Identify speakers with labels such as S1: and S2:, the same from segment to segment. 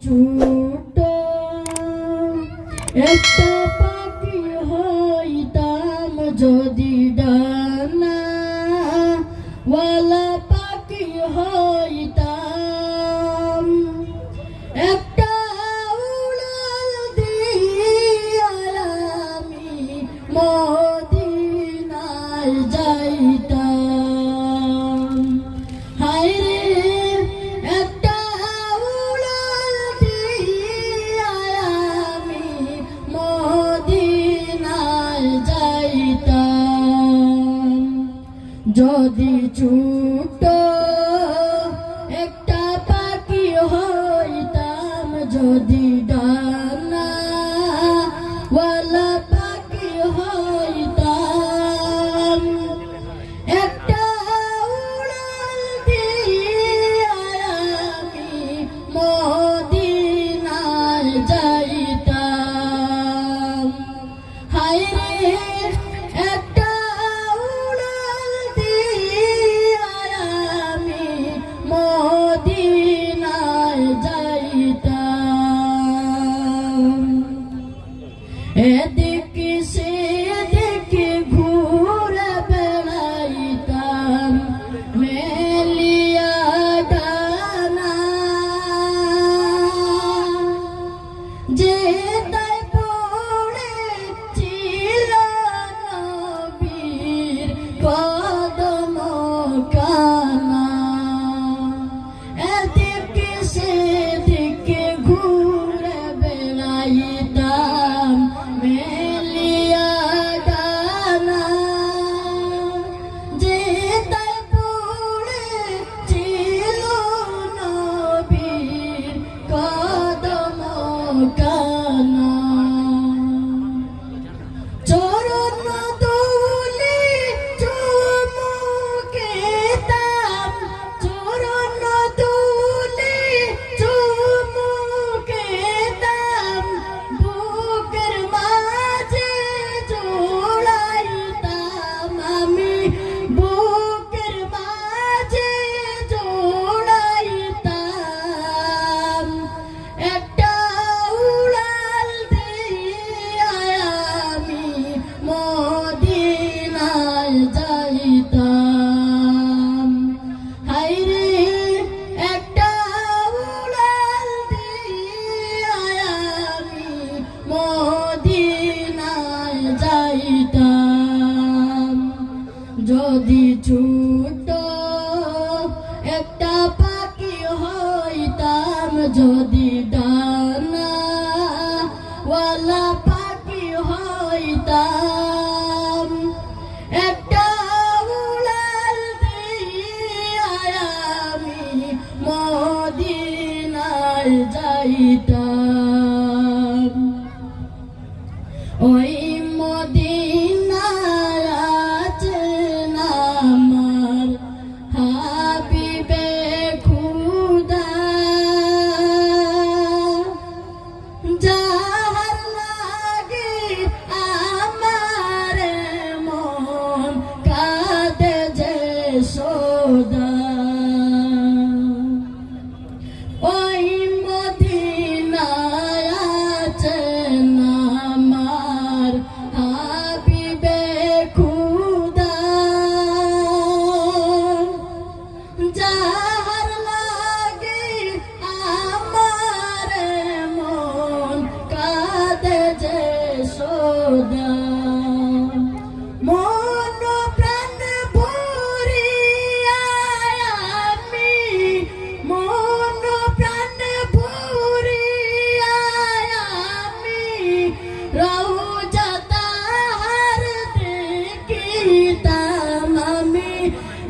S1: ছোট একটা পাখি হইতাম যদি ডানাওয়ালা পাখি হইতাম একটা উড়াল দিয়া আমি মদিনায় যাইতাম। হায়রে একটা উড়াল দিয়া আমি মদিনায় যাইতাম। যদি ছোট একটা পাখি হইতাম যদি ডানাওয়ালা পাখি হইতাম একটা উড়াল দিয়া আমি মদিনায় যাইতাম। হায়রে একটা উড়াল দিয়া আমি মদিনায় যাইতাম। এদিকে সেদিকে ঘুরে বেড়াইতাম মেলিয়া ডানা যে তাই পড়েছিল নবীর কদম কানা। এদিকে সেদিকে ঘুরে বেড়াইতাম মেলিয়া ডানা যে তাই পড়েছিল নবীর কদম কানা। চরণ ধুলি চুমুকেতাম চরণ ধুলি চুমুকেতাম বুকের মাঝে জোড়াইতাম আমি বুকের মাঝে জোড়াইতাম। একটা উড়াল দিয়া আমি মদিনায় যাইতাম। হায়রে একটা উড়াল দিয়া আমি মদিনায় যাইতাম। যদি ছোট একটা পাখি হইতাম যদি ডানাওয়ালা পাখি হইতাম একটা উড়াল দিয়া আমি মদিনায় যাইতাম। ওই মদিনায় আছেন আমার হাবিবে খুদা যাহার লাগি আমার মন কাঁদে যে সদা। ওই মদিনায় আছেন আমার হাবিবে খুদা যাহার লাগি আমার মন কাঁদে যে সদা। মন প্রাণ ভরিয়া আমি মন প্রাণ ভরিয়া আমি রওজা তাহার দেখিতাম আমি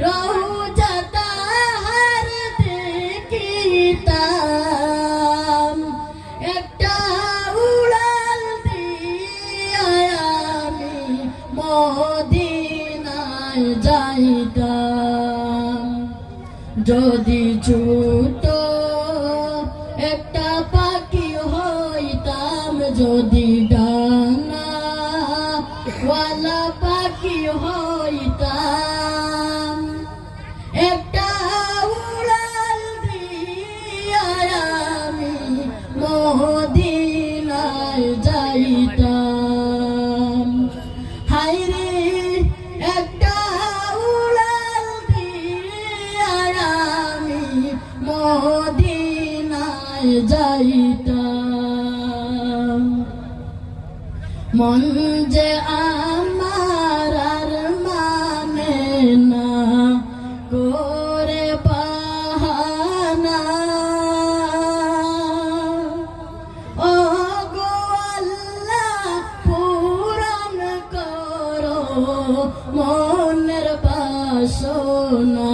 S1: রওজা তাহার দেখিতাম। একটা উড়াল দিয়া আমি মদিনায় যাইতাম। যদি ছোট একটা পাখি হইতাম যদি ডানাওয়ালা পাখি হইতাম একটা উড়াল দিয়া আমি মদিনায় যাইতাম মন যে আমার আর মানে না করে বাহানা ও গো আল্লাহ পূরণ করো মনের বাসনা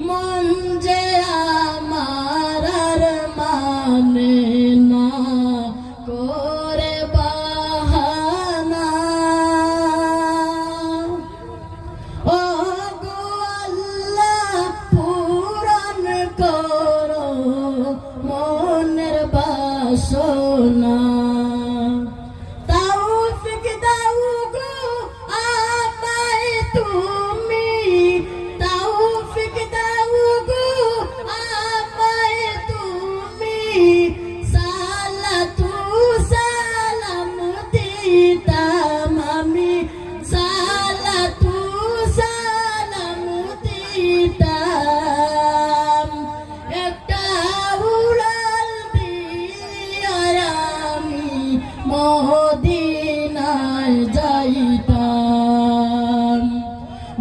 S1: মন যে আমার আর মানে না করে বাহানা ও গো আল্লাহ পূরণ করো মনের বাসনা তৌফিক দাও গো আমায় তুমি তৌফিক দাও গো আমায় তুমি সালাতু সালাম দিতাম আমি সালাতু সালাম দিতাম একটা উড়াল দিয়া আমি মদিনায় যাইতাম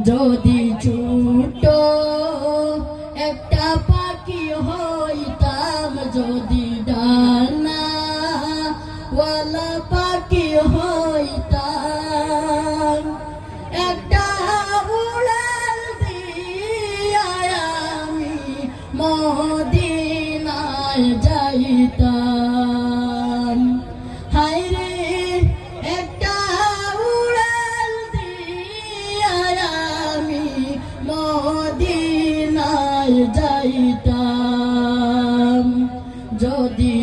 S1: যদি ছোট একটা পাখি হইতাম যদি ডানা ওয়ালা পাখি হইতাম একটা উড়াল দিয়া আমি মদিনায় যাইতাম হায়রে একটা উড়াল দিয়া আমি মদিনায় যাইতাম যদি